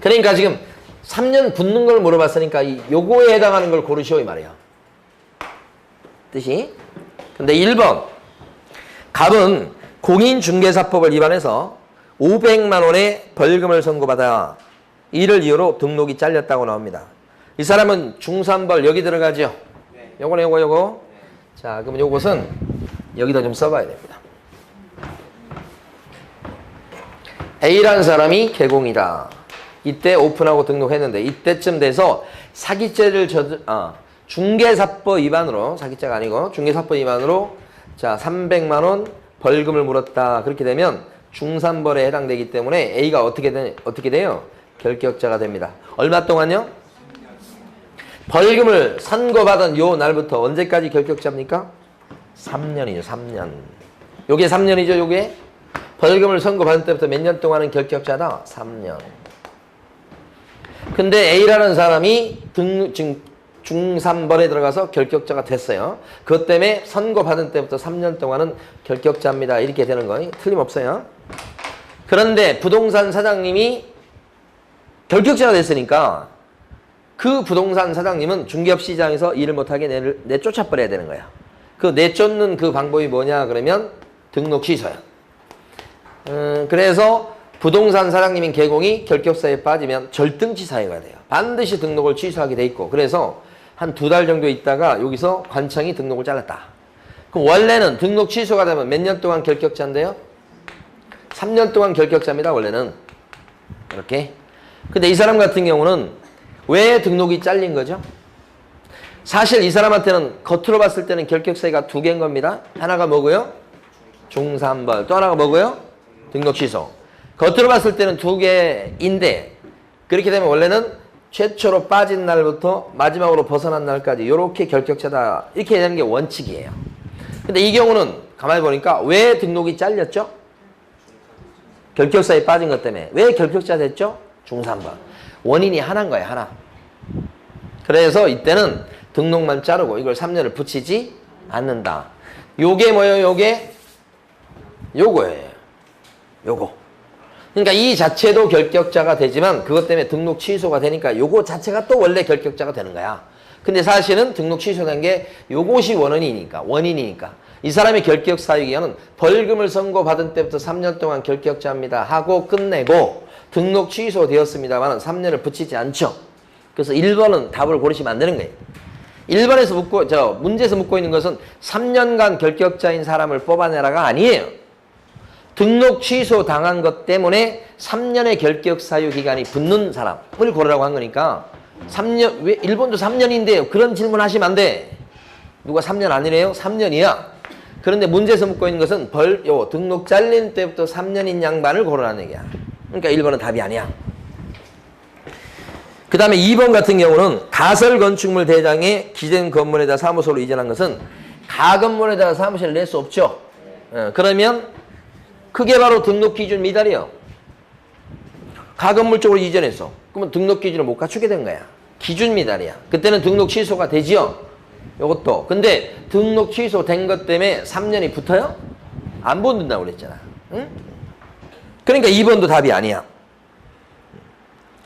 그러니까 지금 3년 붙는 걸 물어봤으니까 요거에 해당하는 걸 고르시오 이 말이야. 뜻이. 근데 1번. 갑은 공인중개사법을 위반해서 500만 원의 벌금을 선고받아 이를 이유로 등록이 잘렸다고 나옵니다. 이 사람은 중3벌 여기 들어가죠? 네. 요거네 요거. 네. 자, 그럼 요것은 여기다 좀 써봐야 됩니다. A라는 사람이 개공이다. 이때 오픈하고 등록했는데 이때쯤 돼서 사기죄를 중개사법 위반으로, 사기죄가 아니고 중개사법 위반으로 자 300만 원 벌금을 물었다. 그렇게 되면 중3벌에 해당되기 때문에 A가 어떻게 돼요? 결격자가 됩니다. 얼마 동안요? 벌금을 선고받은 요 날부터 언제까지 결격자입니까? 3년이죠. 3년. 요게 3년이죠. 요게 벌금을 선고받은 때부터 몇 년 동안은 결격자다? 3년. 근데 A라는 사람이 지금 중3벌에 들어가서 결격자가 됐어요. 그것 때문에 선고받은 때부터 3년 동안은 결격자입니다. 이렇게 되는 거 틀림없어요. 그런데 부동산 사장님이 결격자가 됐으니까 그 부동산 사장님은 중개업 시장에서 일을 못하게 내쫓아버려야 되는 거야. 그 내쫓는 그 방법이 뭐냐 그러면 등록 취소야. 그래서 부동산 사장님인 개공이 결격사에 빠지면 절등치 사유가 돼요. 반드시 등록을 취소하게 돼 있고, 그래서 한 2달 정도 있다가 여기서 관청이 등록을 잘랐다. 그럼 원래는 등록 취소가 되면 몇 년 동안 결격자인데요? 3년 동안 결격자입니다. 원래는 이렇게. 근데 이 사람 같은 경우는 왜 등록이 잘린 거죠? 사실 이 사람한테는 겉으로 봤을 때는 결격사유가 2개인 겁니다. 하나가 뭐고요? 중3벌. 또 하나가 뭐고요? 등록 취소. 겉으로 봤을 때는 2개인데 그렇게 되면 원래는 최초로 빠진 날부터 마지막으로 벗어난 날까지 이렇게 결격자다. 이렇게 되는 게 원칙이에요. 근데 이 경우는 가만히 보니까 왜 등록이 잘렸죠? 결격사에 빠진 것 때문에. 왜 결격자 됐죠? 중3벌. 원인이 하나인 거예요. 하나. 그래서 이때는 등록만 자르고 이걸 3년을 붙이지 않는다. 요게 뭐예요? 요거예요. 요거. 그러니까 이 자체도 결격자가 되지만 그것 때문에 등록 취소가 되니까 요거 자체가 또 원래 결격자가 되는 거야. 근데 사실은 등록 취소된 게 요것이 원인이니까. 이 사람의 결격 사유 기간은 벌금을 선고받은 때부터 3년 동안 결격자입니다 하고 끝내고 등록 취소되었습니다만 3년을 붙이지 않죠. 그래서 1번은 답을 고르시면 안 되는 거예요. 1번에서 문제에서 묻고 있는 것은 3년간 결격자인 사람을 뽑아내라가 아니에요. 등록 취소 당한 것 때문에 3년의 결격 사유 기간이 붙는 사람을 고르라고 한 거니까 3년, 왜 일본도 3년인데요. 그런 질문 하시면 안 돼. 누가 3년 아니래요? 3년이야. 그런데 문제에서 묻고 있는 것은 등록 잘린 때부터 3년인 양반을 고르라는 얘기야. 그러니까 1번은 답이 아니야. 그 다음에 2번 같은 경우는 가설 건축물 대장에 기존 건물에다 사무소로 이전한 것은 가건물에다가 사무실을 낼 수 없죠. 그러면 그게 바로 등록 기준 미달이요. 가건물 쪽으로 이전했어. 그러면 등록 기준을 못 갖추게 된 거야. 기준 미달이야. 그때는 등록 취소가 되지요. 요것도. 근데 등록 취소된 것 때문에 3년이 붙어요? 안 붙는다고 그랬잖아. 응? 그러니까 2번도 답이 아니야.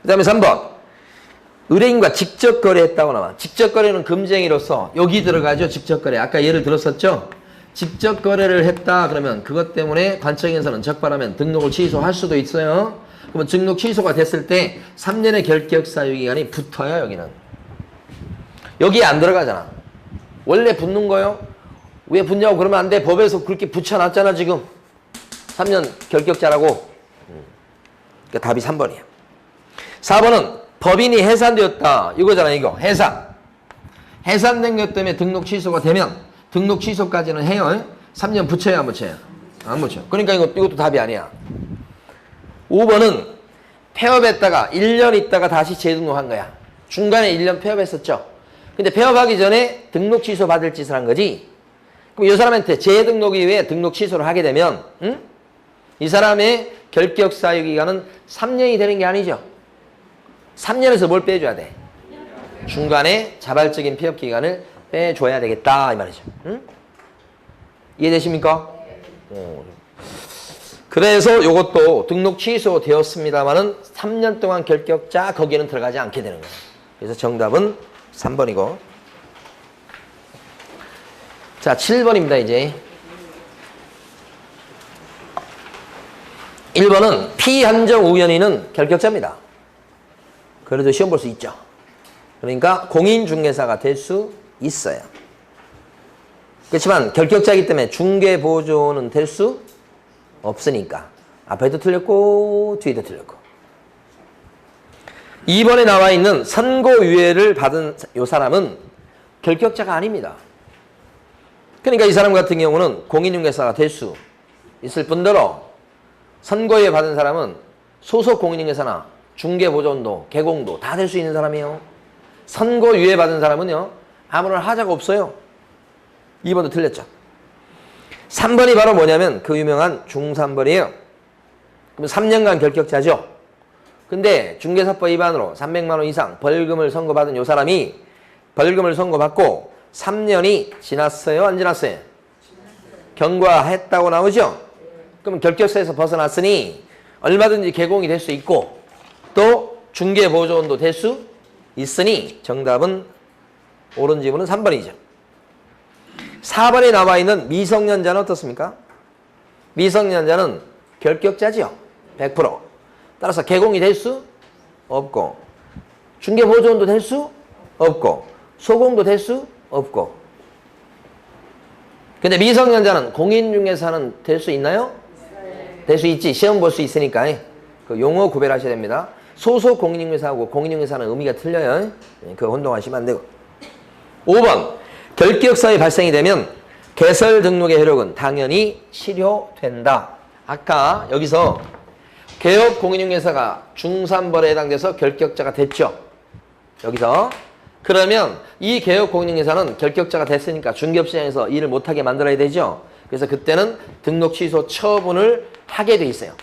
그 다음에 3번. 의뢰인과 직접 거래했다고 나와. 직접 거래는 금쟁이로서 여기 들어가죠. 직접 거래. 아까 예를 들었었죠. 직접 거래를 했다 그러면 그것 때문에 관청에서는 적발하면 등록을 취소할 수도 있어요. 그러면 등록 취소가 됐을 때 3년의 결격 사유 기간이 붙어요. 여기는. 여기에 안 들어가잖아. 원래 붙는 거요. 왜 붙냐고 그러면 안 돼. 법에서 그렇게 붙여놨잖아 지금. 3년 결격자라고. 그러니까 답이 3번이야. 4번은 법인이 해산되었다. 이거잖아 이거. 해산된 것 때문에 등록 취소가 되면 등록 취소까지는 해요. 3년 붙여야 안 붙여요? 안 붙여. 그러니까 이것도 답이 아니야. 5번은 폐업했다가 1년 있다가 다시 재등록한 거야. 중간에 1년 폐업했었죠. 근데 폐업하기 전에 등록 취소 받을 짓을 한 거지. 그럼 이 사람한테 재등록 이후에 등록 취소를 하게 되면 이 사람의 결격 사유 기간은 3년이 되는 게 아니죠. 3년에서 뭘 빼줘야 돼? 중간에 자발적인 폐업 기간을 빼줘야 되겠다 이 말이죠. 이해되십니까? 그래서 이것도 등록 취소되었습니다만은 3년 동안 결격자 거기에는 들어가지 않게 되는 거예요. 그래서 정답은 3번이고. 자, 7번입니다, 이제. 1번은 피한정 우연히는 결격자입니다. 그래도 시험 볼 수 있죠. 그러니까 공인중개사가 될 수 있어요. 그렇지만 결격자이기 때문에 중개보조는 될 수 없으니까. 앞에도 틀렸고 뒤에도 틀렸고. 2번에 나와 있는 선고유예를 받은 이 사람은 결격자가 아닙니다. 그러니까 이 사람 같은 경우는 공인중개사가 될 수 있을 뿐더러 선고유예 받은 사람은 소속 공인중개사나 중개보조원도 개공도 다 될 수 있는 사람이에요. 선고유예 받은 사람은요 아무런 하자가 없어요. 2번도 틀렸죠. 3번이 바로 뭐냐면 그 유명한 중3번이에요. 그럼 3년간 결격자죠. 근데 중개사법 위반으로 300만 원 이상 벌금을 선고받은 이 사람이 벌금을 선고받고 3년이 지났어요? 안 지났어요? 경과했다고 나오죠? 그럼 결격사에서 벗어났으니 얼마든지 개공이 될 수 있고 또 중개보조원도 될 수 있으니 정답은 옳은 지문은 3번이죠. 4번에 나와 있는 미성년자는 어떻습니까? 미성년자는 결격자지요. 100%. 따라서 개공이 될 수 없고 중개보조원도 될 수 없고 소공도 될 수 없고. 근데 미성년자는 공인중개사는 될 수 있나요? 될 수 있지. 시험 볼 수 있으니까 그 용어 구별하셔야 됩니다. 소속 공인중개사하고 공인중개사는 의미가 틀려요. 그거 혼동하시면 안 되고. 5번 결격사유 발생이 되면 개설 등록의 효력은 당연히 실효된다. 아까 여기서 개업 공인중개사가 중3벌에 해당돼서 결격자가 됐죠. 여기서. 그러면 이 개업 공인중개사는 결격자가 됐으니까 중개업시장에서 일을 못하게 만들어야 되죠. 그래서 그때는 등록 취소 처분을 하게 돼 있어요.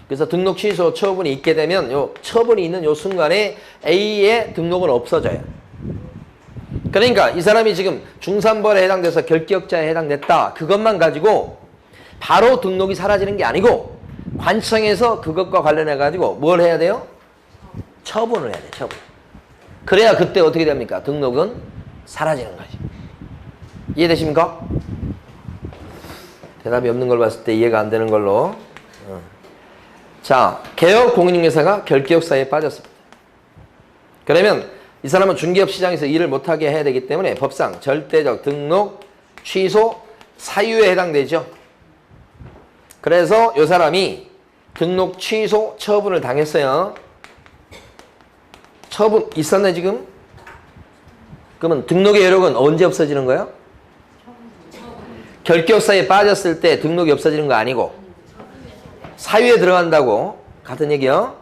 그래서 등록 취소 처분이 있게 되면 요 처분이 있는 요 순간에 A의 등록은 없어져요. 그러니까 이 사람이 지금 중3벌에 해당돼서 결격자에 해당됐다. 그것만 가지고 바로 등록이 사라지는 게 아니고 관청에서 그것과 관련해 가지고 뭘 해야 돼요? 처분을 해야 돼요. 처분. 그래야 그때 어떻게 됩니까? 등록은 사라지는 거지. 이해되십니까? 대답이 없는 걸 봤을 때 이해가 안 되는 걸로. 자, 개업 공인중개사가 결격사유에 빠졌습니다. 그러면 이 사람은 중개업 시장에서 일을 못하게 해야 되기 때문에 법상 절대적 등록 취소 사유에 해당되죠. 그래서 이 사람이 등록 취소 처분을 당했어요. 처분 있었네 지금? 그러면 등록의 효력은 언제 없어지는 거예요? 결격사유에 빠졌을 때 등록이 없어지는 거 아니고 사유에 들어간다고 같은 얘기요.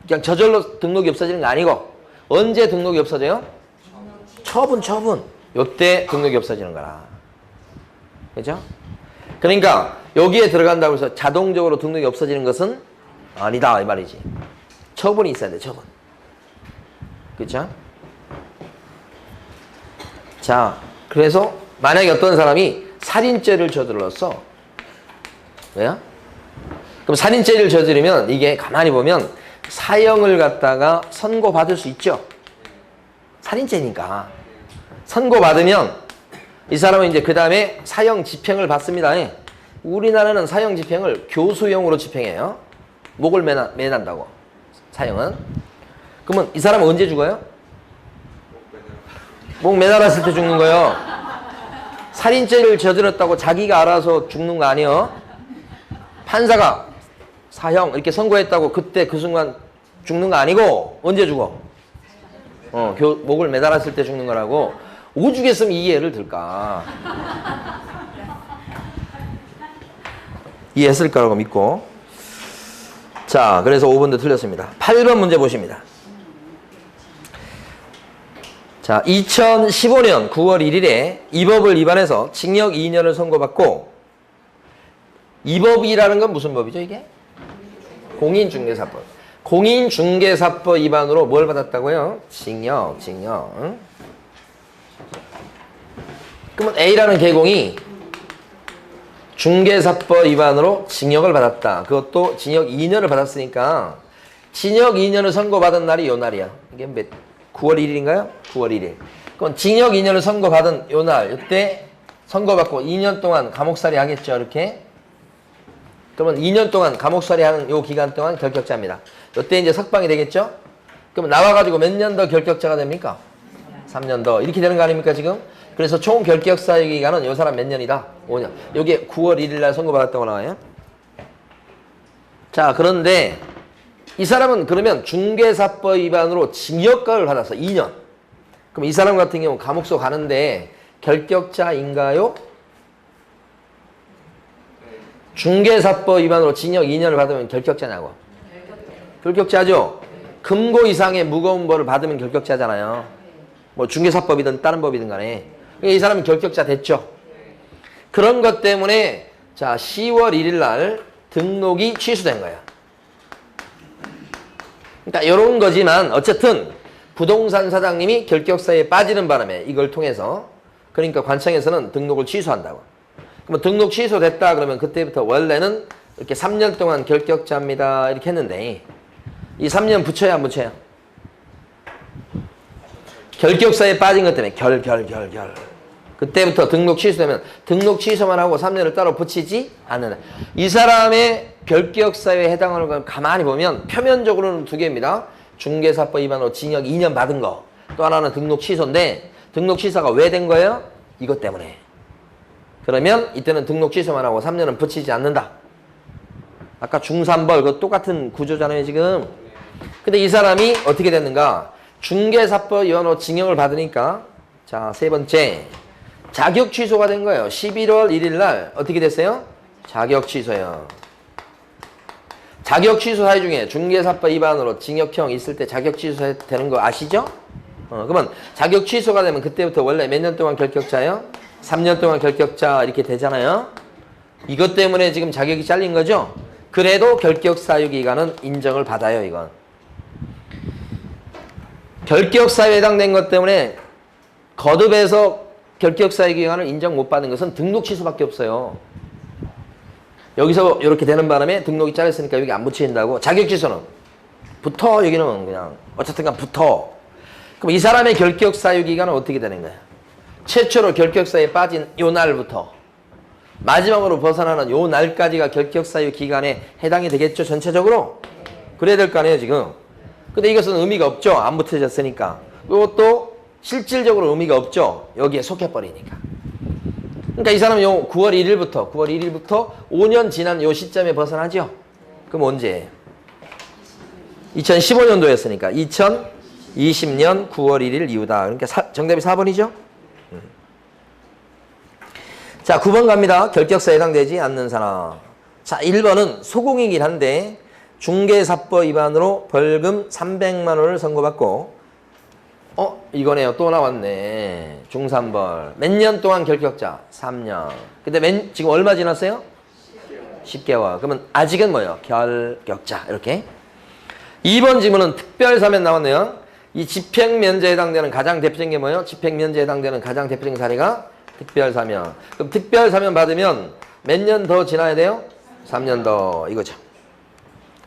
그냥 저절로 등록이 없어지는 거 아니고 언제 등록이 없어져요? 처분. 요때 등록이 없어지는 거라. 그죠? 그러니까 여기에 들어간다고 해서 자동적으로 등록이 없어지는 것은 아니다 이 말이지. 처분이 있어야 돼. 처분. 그렇죠? 자, 그래서 만약에 어떤 사람이 살인죄를 저질렀어. 왜요? 그럼 살인죄를 저지르면 이게 가만히 보면 사형을 갖다가 선고받을 수 있죠. 살인죄니까. 선고받으면 이 사람은 이제 그 다음에 사형 집행을 받습니다. 우리나라는 사형 집행을 교수형으로 집행해요. 목을 매난다고. 사형은. 그러면 이 사람은 언제 죽어요? 목 매달았을 때 죽는 거예요. 살인죄를 저질렀다고 자기가 알아서 죽는 거 아니에요. 판사가 사형 이렇게 선고했다고 그때 그 순간 죽는 거 아니고 언제 죽어? 목을 매달았을 때 죽는 거라고. 오죽했으면 이 예를 들까. 이해했을 거라고 믿고. 자, 그래서 5번도 틀렸습니다. 8번 문제 보십니다. 자, 자, 2015년 9월 1일에 이 법을 위반해서 징역 2년을 선고받고, 이 법이라는 건 무슨 법이죠, 이게? 공인중개사법. 공인중개사법 위반으로 뭘 받았다고요? 징역. 응? 그러면 A라는 개공이 중개사법 위반으로 징역을 받았다. 그것도 징역 2년을 받았으니까 징역 2년을 선고받은 날이 요 날이야. 이게 9월 1일인가요? 9월 1일. 그럼 징역 2년을 선고받은 요 날, 이때 선고받고 2년 동안 감옥살이 하겠죠, 이렇게. 그러면 2년 동안 감옥살이 하는 요 기간 동안 결격자입니다. 이때 이제 석방이 되겠죠? 그러면 나와가지고 몇 년 더 결격자가 됩니까? 3년 더. 이렇게 되는 거 아닙니까, 지금? 그래서 총 결격사유 기간은 요 사람 몇 년이다? 5년. 여기에 9월 1일 날 선고받았다고 나와요. 자, 그런데 이 사람은 그러면 중개사법 위반으로 징역가를 받았어. 2년. 그럼 이 사람 같은 경우 감옥소 가는데 결격자인가요? 중개사법 위반으로 징역 2년을 받으면 결격자냐고. 결격자죠. 금고 이상의 무거운 벌을 받으면 결격자잖아요. 뭐 중개사법이든 다른 법이든 간에. 이 사람은 결격자 됐죠. 그런 것 때문에 자 10월 1일 날 등록이 취소된 거야. 그러니까 이런 거지만 어쨌든 부동산 사장님이 결격사에 빠지는 바람에 이걸 통해서 그러니까 관청에서는 등록을 취소한다고. 그러면 등록 취소됐다 그러면 그때부터 원래는 이렇게 3년 동안 결격자입니다 이렇게 했는데 이 3년 붙여야 안 붙여요? 결격사에 빠진 것 때문에 결. 그때부터 등록 취소되면 등록 취소만 하고 3년을 따로 붙이지 않는다. 이 사람의 결격사유에 해당하는 걸 가만히 보면 표면적으로는 두 개입니다. 중개사법 위반으로 징역 2년 받은 거. 또 하나는 등록 취소인데 등록 취소가 왜 된 거예요? 이것 때문에. 그러면 이때는 등록 취소만 하고 3년은 붙이지 않는다. 아까 중3벌 그 똑같은 구조잖아요 지금. 근데 이 사람이 어떻게 됐는가? 중개사법 위반으로 징역을 받으니까 자, 세 번째 자격 취소가 된 거예요. 11월 1일 날 어떻게 됐어요? 자격 취소요. 자격 취소 사유 중에 중개사법 위반으로 징역형 있을 때 자격 취소 되는 거 아시죠? 그러면 자격 취소가 되면 그때부터 원래 몇 년 동안 결격자예요? 3년 동안 결격자 이렇게 되잖아요. 이것 때문에 지금 자격이 잘린 거죠? 그래도 결격 사유 기간은 인정을 받아요, 이건. 결격 사유에 해당된 것 때문에 거듭해서 결격 사유 기간을 인정 못 받은 것은 등록 취소밖에 없어요. 여기서 이렇게 되는 바람에 등록이 잘렸으니까 여기 안 붙인다고. 자격 취소는 붙어. 여기는 그냥 어쨌든 간 붙어. 그럼 이 사람의 결격 사유 기간은 어떻게 되는 거야? 최초로 결격 사유에 빠진 요 날부터 마지막으로 벗어나는 요 날까지가 결격 사유 기간에 해당이 되겠죠, 전체적으로? 그래야 될 거 아니에요, 지금. 근데 이것은 의미가 없죠, 안 붙여졌으니까. 이것도 실질적으로 의미가 없죠, 여기에 속해버리니까. 그러니까 이 사람은 요 9월 1일부터 5년 지난 요 시점에 벗어나죠? 그럼 언제예요? 2015년도였으니까 2020년 9월 1일 이후다. 그러니까 정답이 4번이죠? 자, 9번 갑니다. 결격사에 해당되지 않는 사람. 자, 1번은 소공이긴 한데 중개사법 위반으로 벌금 300만 원을 선고받고 이거네요. 또 나왔네. 중3벌. 몇 년 동안 결격자? 3년. 근데 지금 얼마 지났어요? 10개월. 그러면 아직은 뭐예요? 결격자. 이렇게. 2번 질문은 특별사면 나왔네요. 이 집행면제에 해당되는 가장 대표적인 게 뭐예요? 집행면제에 해당되는 가장 대표적인 사례가 특별사면. 그럼 특별사면 받으면 몇 년 더 지나야 돼요? 3년 더. 이거죠.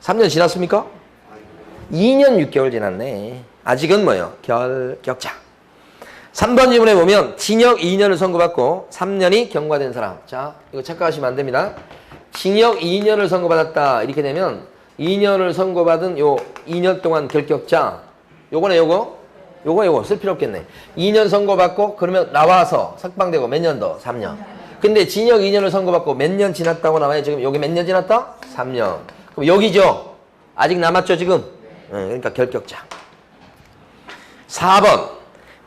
3년 지났습니까? 2년 6개월 지났네. 아직은 뭐예요? 결격자. 3번 질문에 보면 징역 2년을 선고받고 3년이 경과된 사람. 자, 이거 착각하시면 안 됩니다. 징역 2년을 선고받았다. 이렇게 되면 2년을 선고받은 요 2년 동안 결격자. 요거네, 요거 쓸 필요 없겠네. 2년 선고받고 그러면 나와서 석방되고 몇 년 더? 3년. 근데 징역 2년을 선고받고 몇 년 지났다고 나와요? 지금 여기 몇 년 지났다? 3년. 그럼 여기죠? 아직 남았죠, 지금? 그러니까 결격자. 4번.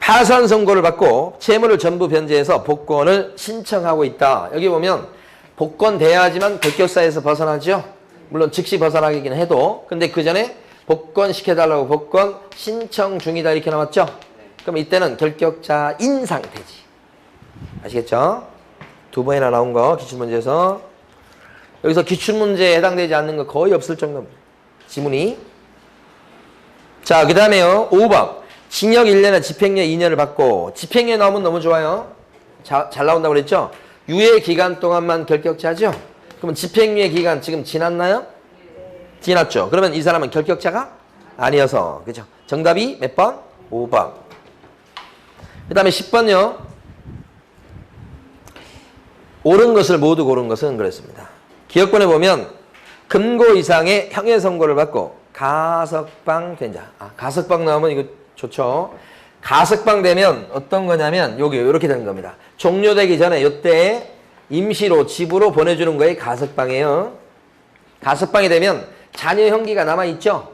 파산 선고를 받고 채무를 전부 변제해서 복권을 신청하고 있다. 여기 보면 복권돼야지만 결격사에서 벗어나죠? 물론 즉시 벗어나긴 해도. 근데 그 전에 복권 시켜달라고 복권 신청 중이다 이렇게 나왔죠? 그럼 이때는 결격자인 상태지. 아시겠죠? 두 번이나 나온 거 기출문제에서. 여기서 기출문제에 해당되지 않는 거 거의 없을 정도입니다. 지문이. 자, 그 다음에요. 5번. 징역 1년에 집행유예 2년을 받고, 집행유예 나오면 너무 좋아요. 잘 나온다고 그랬죠? 유예 기간 동안만 결격자죠? 그러면 집행유예 기간 지금 지났나요? 지났죠? 그러면 이 사람은 결격자가 아니어서, 그죠? 정답이 몇 번? 5번. 그 다음에 10번요. 옳은 것을 모두 고른 것은 그랬습니다. 기억본에 보면 금고 이상의 형의 선고를 받고 가석방 된 자. 가석방 나오면 이거 좋죠. 가석방 되면 어떤 거냐면 여기 이렇게 되는 겁니다. 종료되기 전에 이때 임시로 집으로 보내주는 거에 가석방이에요. 가석방이 되면 자녀 형기가 남아있죠.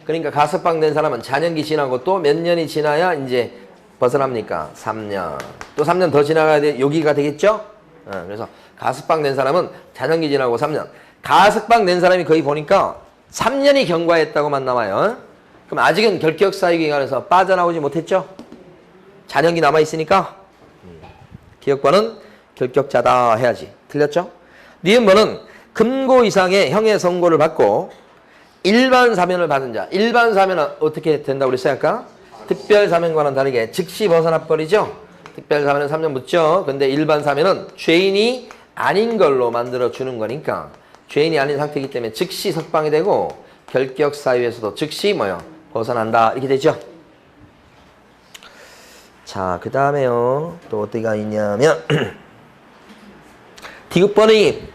그러니까 가석방 된 사람은 자녀기 지나고 또 몇 년이 지나야 이제 벗어납니까? 3년. 또 3년 더 지나가야 돼. 여기가 되겠죠? 그래서 가석방 된 사람은 자녀기 지나고 3년. 가석방 된 사람이 거의 보니까 3년이 경과했다고만 나와요. 그럼 아직은 결격 사유 기간에서 빠져나오지 못했죠? 자녀기 남아있으니까 기억번은 결격자다 해야지. 틀렸죠? 니은번은 금고 이상의 형의 선고를 받고 일반 사면을 받은 자. 일반 사면은 어떻게 된다고 그랬어요 아까? 특별 사면과는 다르게 즉시 벗어나버리죠? 특별 사면은 3년 묻죠? 근데 일반 사면은 죄인이 아닌 걸로 만들어주는 거니까 죄인이 아닌 상태이기 때문에 즉시 석방이 되고 결격 사유에서도 즉시 뭐요? 벗어난다. 이렇게 되죠? 자, 그 다음에요. 또 어디가 있냐면 디귿번이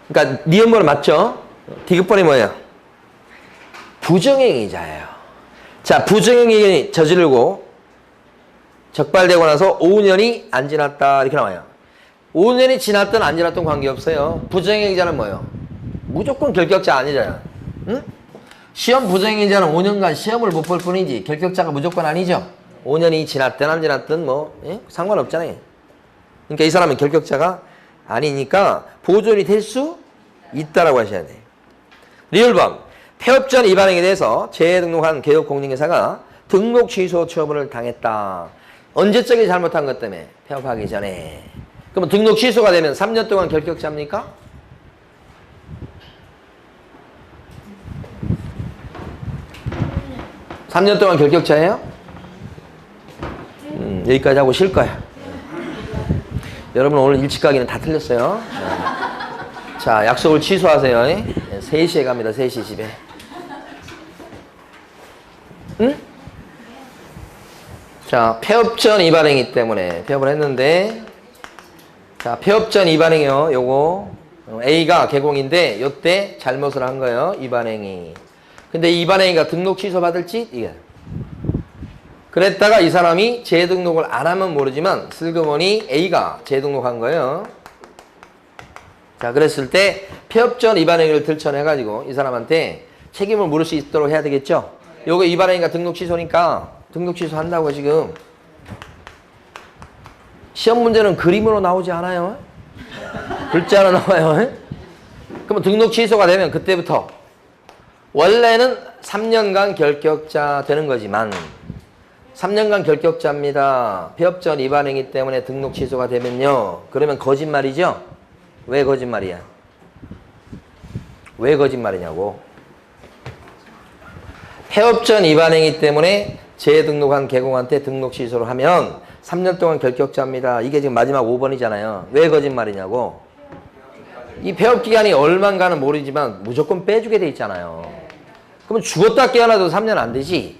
그러니까 니은번은 맞죠? 디귿번이 뭐예요? 부정행위자예요. 자, 부정행위 저지르고 적발되고 나서 5년이 안 지났다 이렇게 나와요. 5년이 지났든 안 지났든 관계없어요. 부정행위자는 뭐예요? 무조건 결격자 아니잖아요. 응? 시험 부정행위자는 5년간 시험을 못 볼 뿐이지 결격자가 무조건 아니죠. 5년이 지났든 안 지났든 뭐 상관없잖아요. 그러니까 이 사람은 결격자가 아니니까 보존이 될 수 있다라고 하셔야 돼요. 리을번 폐업전 위반행위에 대해서 재등록한 개업공인중개사가 등록 취소 처분을 당했다. 언제적인 잘못한 것 때문에? 폐업하기 전에. 그러면 등록 취소가 되면 3년 동안 결격자입니까? 삼 년 동안 결격자예요? 여기까지 하고 쉴 거야. 여러분 오늘 일찍 가기는 다 틀렸어요. 자, 약속을 취소하세요. 3시에 갑니다. 3시 집에. 응? 자, 폐업전 위반행위 때문에 폐업을 했는데, 자, 폐업전 위반행위요. 요거 A가 개공인데 요때 잘못을 한 거예요. 위반행위. 근데 이 위반행위가 등록 취소 받을지 이게. 그랬다가 이 사람이 재등록을 안 하면 모르지만 슬그머니 A가 재등록한 거예요. 자, 그랬을 때 폐업전 위반행위를 들춰내가지고 이 사람한테 책임을 물을 수 있도록 해야 되겠죠. 요거 위반행위가 등록 취소니까 등록 취소한다고 지금. 시험 문제는 그림으로 나오지 않아요. 글자로 나와요. 그러면 등록 취소가 되면 그때부터 원래는 3년간 결격자 되는 거지만 3년간 결격자입니다. 폐업전 위반행위 때문에 등록 취소가 되면요. 그러면 거짓말이죠? 왜 거짓말이야? 왜 거짓말이냐고. 폐업전 위반행위 때문에 재등록한 개공한테 등록 취소를 하면 3년 동안 결격자입니다. 이게 지금 마지막 5번이잖아요. 왜 거짓말이냐고. 이 폐업 기간이 얼마인가는 모르지만 무조건 빼주게 돼 있잖아요. 그러면 죽었다 깨어나도 3년 안 되지.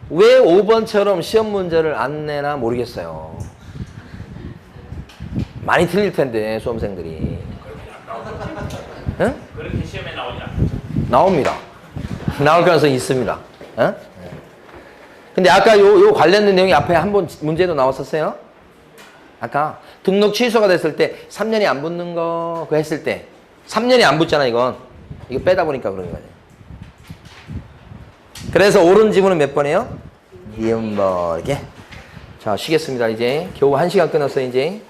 왜 5번처럼 시험 문제를 안 내나 모르겠어요. 많이 틀릴 텐데 수험생들이. 응? 그렇게 시험에 나오지 않죠? 나옵니다. 나올 가능성이 있습니다. 응? 근데 아까 요 관련된 내용이 앞에 한 번 문제도 나왔었어요. 아까 등록 취소가 됐을 때 3년이 안 붙는 거 그거 했을 때 3년이 안 붙잖아 이건. 이거 빼다 보니까 그런 거예요. 그래서 옳은 지문은 몇 번이에요? 니은번 이렇게. 자, 쉬겠습니다. 이제 겨우 1시간 끊었어요 이제.